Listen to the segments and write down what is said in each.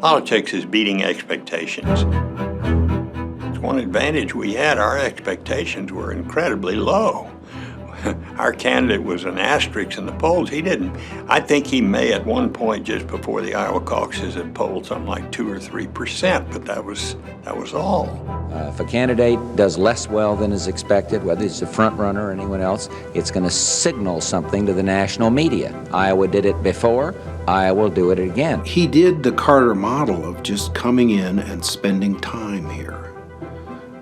Politics is beating expectations. It's one advantage we had. Our expectations were incredibly low. Our candidate was an asterisk in the polls. I think he may at one point just before the Iowa caucuses have polled something like 2 or 3%, but that was all. If a candidate does less well than is expected, whether he's a front runner or anyone else, it's going to signal something to the national media. Iowa did it before. Iowa will do it again. He did the Carter model of just coming in and spending time here.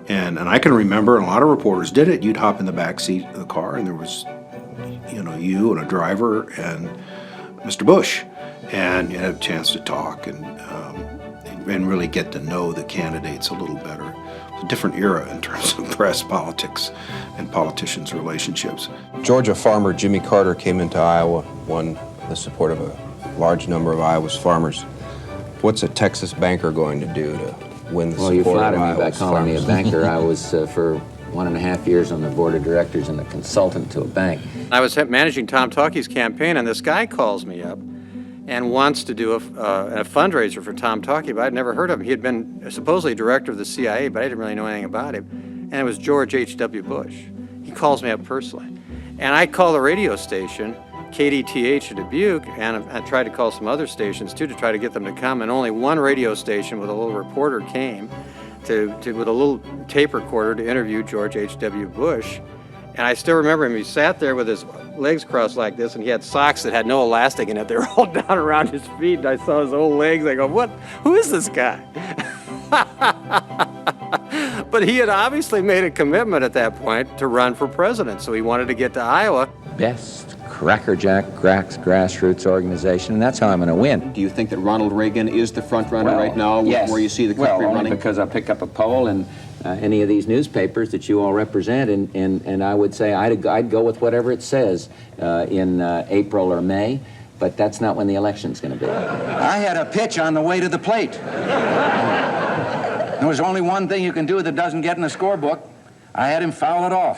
And I can remember, and a lot of reporters did it, you'd hop in the back seat of the car and there was, you and a driver and Mr. Bush. And you had a chance to talk and really get to know the candidates a little better. It's a different era in terms of press politics and politicians' relationships. Georgia farmer Jimmy Carter came into Iowa, won the support of a large number of Iowa's farmers. What's a Texas banker going to do to win the support you of flattered me Iowa's by calling me a farmers? banker. I was, for 1.5 years on the board of directors and a consultant to a bank. I was managing Tom Talkie's campaign, and this guy calls me up and wants to do a fundraiser for Tom Talkie, but I'd never heard of him. He had been supposedly director of the CIA, but I didn't really know anything about him. And it was George H.W. Bush. He calls me up personally. And I call the radio station, KDTH in Dubuque, and I tried to call some other stations too to try to get them to come, and only one radio station with a little reporter came with a little tape recorder to interview George H.W. Bush. And I still remember him. He sat there with his legs crossed like this, and he had socks that had no elastic in it. They were all down around his feet, and I saw his old legs. I go, what? Who is this guy? But he had obviously made a commitment at that point to run for president, so he wanted to get to Iowa. Best crackerjack grassroots organization, and that's how I'm going to win. Do you think that Ronald Reagan is the front runner right now, yes. where you see the country only running? Because I pick up a poll in any of these newspapers that you all represent, and I would say I'd go with whatever it says in April or May, but that's not when the election's going to be. I had a pitch on the way to the plate. There was only one thing you can do that doesn't get in the scorebook. I had him foul it off.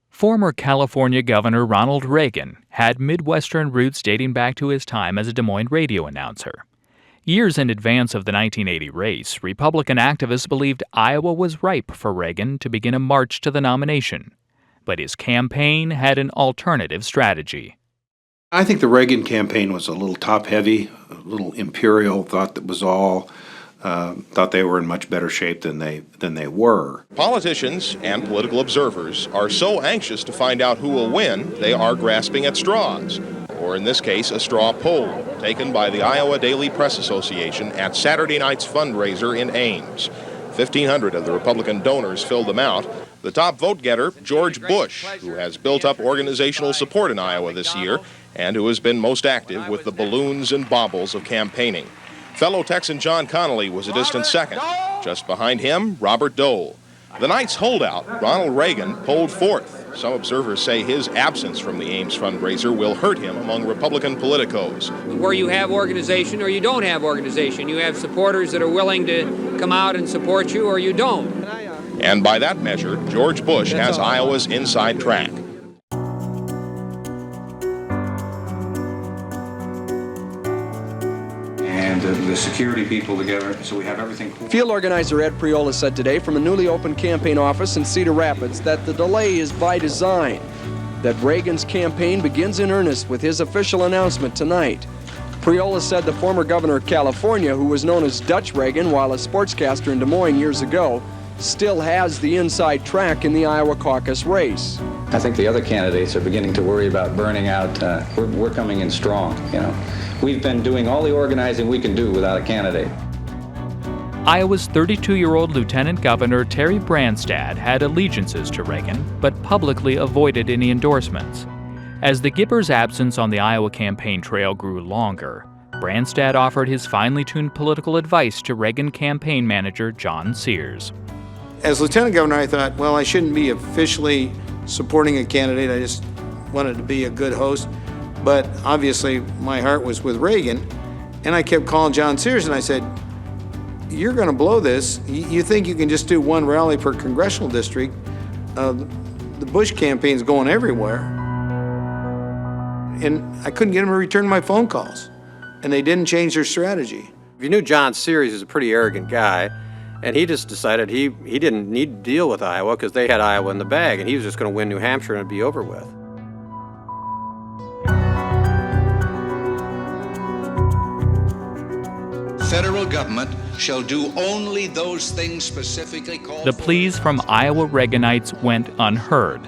Former California Governor Ronald Reagan had Midwestern roots dating back to his time as a Des Moines radio announcer. Years in advance of the 1980 race, Republican activists believed Iowa was ripe for Reagan to begin a march to the nomination. But his campaign had an alternative strategy. I think the Reagan campaign was a little top-heavy, a little imperial, thought they were in much better shape than they were. Politicians and political observers are so anxious to find out who will win, they are grasping at straws. Or in this case, a straw poll taken by the Iowa Daily Press Association at Saturday night's fundraiser in Ames. 1,500 of the Republican donors filled them out. The top vote getter, George Bush, who has built up organizational support in Iowa this year and who has been most active with the balloons and baubles of campaigning. Fellow Texan John Connolly was a distant second. Just behind him, Robert Dole. The night's holdout, Ronald Reagan, polled fourth. Some observers say his absence from the Ames fundraiser will hurt him among Republican politicos. Where you have organization or you don't have organization. You have supporters that are willing to come out and support you, or you don't. And by that measure, George Bush has Iowa's inside track. The security people together, so we have everything cool. Field organizer Ed Priola said today from a newly opened campaign office in Cedar Rapids that the delay is by design, that Reagan's campaign begins in earnest with his official announcement tonight. Priola said the former governor of California, who was known as Dutch Reagan while a sportscaster in Des Moines years ago, still has the inside track in the Iowa caucus race. I think the other candidates are beginning to worry about burning out. We're coming in strong, We've been doing all the organizing we can do without a candidate. Iowa's 32-year-old Lieutenant Governor Terry Branstad had allegiances to Reagan, but publicly avoided any endorsements. As the Gipper's absence on the Iowa campaign trail grew longer, Branstad offered his finely tuned political advice to Reagan campaign manager John Sears. As lieutenant governor, I thought, well, I shouldn't be officially supporting a candidate. I just wanted to be a good host. But obviously, my heart was with Reagan. And I kept calling John Sears, and I said, you're going to blow this. You think you can just do one rally per congressional district. The Bush campaign's going everywhere. And I couldn't get him to return my phone calls. and they didn't change their strategy. If you knew John Series is a pretty arrogant guy, and he just decided he didn't need to deal with Iowa because they had Iowa in the bag, and he was just going to win New Hampshire and it'd be over with. Federal government shall do only those things specifically called The pleas from Iowa Reaganites went unheard.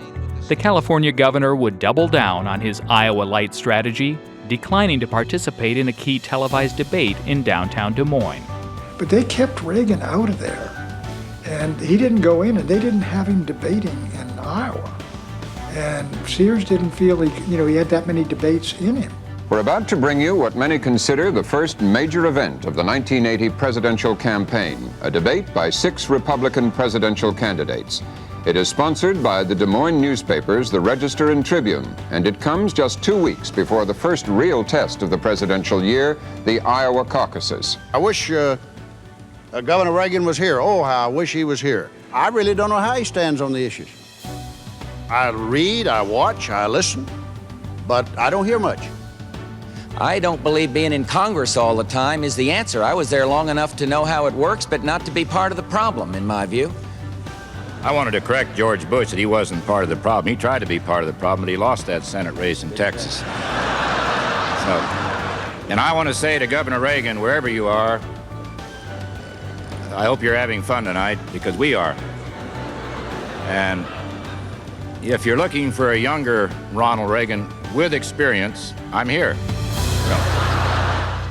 The California governor would double down on his Iowa Light strategy, declining to participate in a key televised debate in downtown Des Moines. But they kept Reagan out of there, and he didn't go in, and they didn't have him debating in Iowa. And Sears didn't feel he had that many debates in him. We're about to bring you what many consider the first major event of the 1980 presidential campaign, a debate by 6 Republican presidential candidates. It is sponsored by the Des Moines newspapers, the Register and Tribune, and it comes just 2 weeks before the first real test of the presidential year, the Iowa caucuses. I wish Governor Reagan was here. Oh, how I wish he was here. I really don't know how he stands on the issues. I read, I watch, I listen, but I don't hear much. I don't believe being in Congress all the time is the answer. I was there long enough to know how it works, but not to be part of the problem, in my view. I wanted to correct George Bush that he wasn't part of the problem. He tried to be part of the problem, but he lost that Senate race in Texas. And I want to say to Governor Reagan, wherever you are, I hope you're having fun tonight, because we are. And if you're looking for a younger Ronald Reagan with experience, I'm here.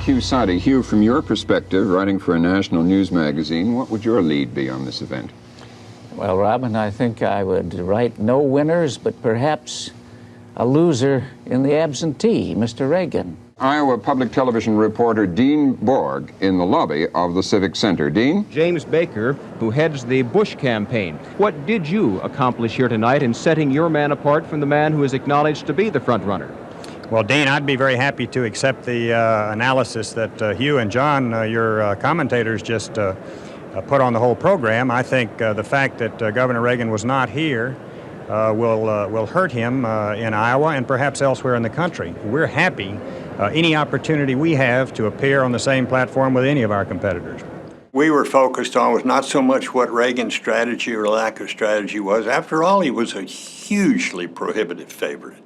Hugh Sadi, Hugh, from your perspective, writing for a national news magazine, what would your lead be on this event? Well, Robin, I think I would write no winners, but perhaps a loser in the absentee, Mr. Reagan. Iowa Public Television reporter Dean Borg in the lobby of the Civic Center. Dean? James Baker, who heads the Bush campaign. What did you accomplish here tonight in setting your man apart from the man who is acknowledged to be the front runner? Well, Dean, I'd be very happy to accept the analysis that Hugh and John, your commentators, just put on the whole program. I think the fact that Governor Reagan was not here will hurt him in Iowa and perhaps elsewhere in the country. We're happy any opportunity we have to appear on the same platform with any of our competitors. We were focused on was not so much what Reagan's strategy or lack of strategy was. After all, he was a hugely prohibitive favorite.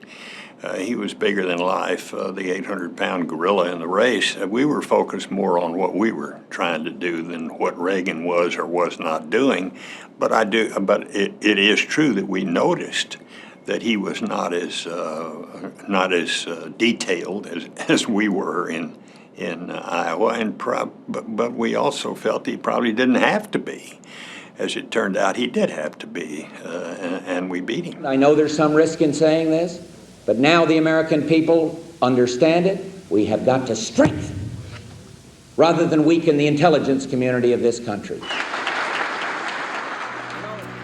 He was bigger than life, the 800-pound gorilla in the race. We were focused more on what we were trying to do than what Reagan was or was not doing. But it is true that we noticed that he was not as detailed as we were in Iowa, but we also felt he probably didn't have to be. As it turned out, he did have to be, and we beat him. I know there's some risk in saying this, but now the American people understand it. We have got to strengthen rather than weaken the intelligence community of this country.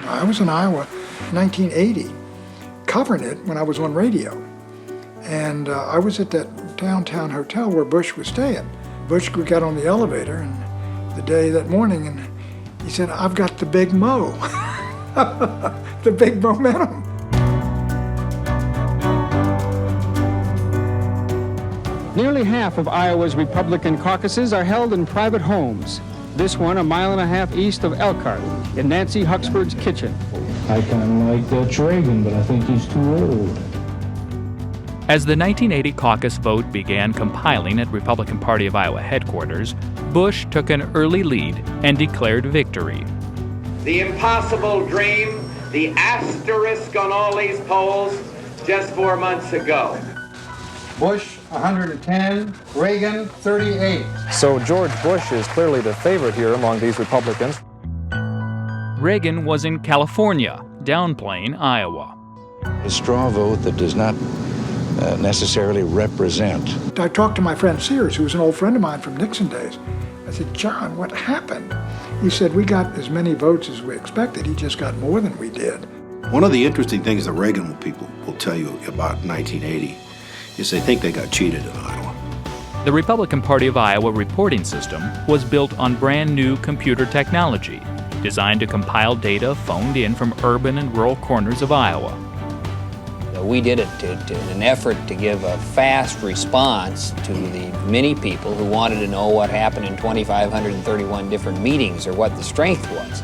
I was in Iowa in 1980, covering it when I was on radio. And I was at that downtown hotel where Bush was staying. Bush got on the elevator and that morning, and he said, "I've got the big mo," the big momentum. Nearly half of Iowa's Republican caucuses are held in private homes. This one a mile and a half east of Elkhart, in Nancy Huxford's kitchen. I kind of like Dutch Reagan, but I think he's too old. As the 1980 caucus vote began compiling at Republican Party of Iowa headquarters, Bush took an early lead and declared victory. The impossible dream, the asterisk on all these polls just 4 months ago. Bush 110, Reagan 38. So George Bush is clearly the favorite here among these Republicans. Reagan was in California, downplaying Iowa. A straw vote that does not necessarily represent. I talked to my friend Sears, who was an old friend of mine from Nixon days. I said, "John, what happened?" He said, "We got as many votes as we expected. He just got more than we did." One of the interesting things the Reagan people will tell you about 1980 is they think they got cheated in Iowa. The Republican Party of Iowa reporting system was built on brand new computer technology, designed to compile data phoned in from urban and rural corners of Iowa. We did it in an effort to give a fast response to the many people who wanted to know what happened in 2,531 different meetings or what the strength was.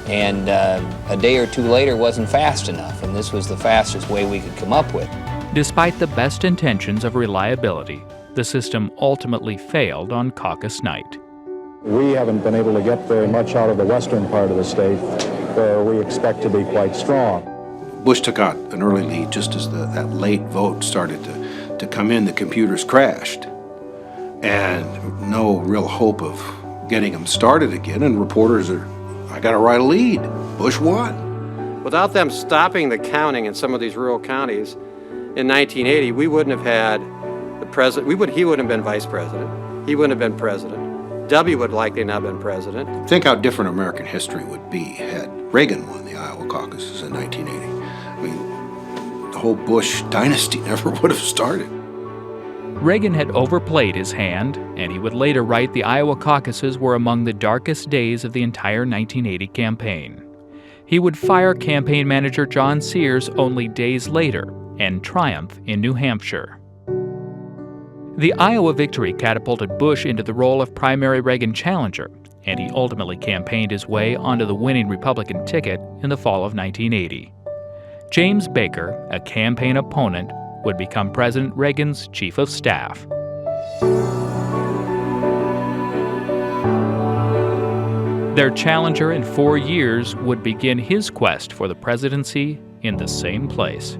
And a day or two later wasn't fast enough, and this was the fastest way we could come up with. Despite the best intentions of reliability, the system ultimately failed on caucus night. We haven't been able to get very much out of the western part of the state, where we expect to be quite strong. Bush took out an early lead just as that late vote started to come in. The computers crashed, and no real hope of getting them started again. And reporters are, I got to write a lead. Bush won. Without them stopping the counting in some of these rural counties in 1980, we wouldn't have had the president. He wouldn't have been vice president. He wouldn't have been president. W would likely not have been president. Think how different American history would be had Reagan won the Iowa caucuses in 1980. I mean, the whole Bush dynasty never would have started. Reagan had overplayed his hand, and he would later write the Iowa caucuses were among the darkest days of the entire 1980 campaign. He would fire campaign manager John Sears only days later and triumph in New Hampshire. The Iowa victory catapulted Bush into the role of primary Reagan challenger, and he ultimately campaigned his way onto the winning Republican ticket in the fall of 1980. James Baker, a campaign opponent, would become President Reagan's chief of staff. Their challenger in 4 years would begin his quest for the presidency in the same place.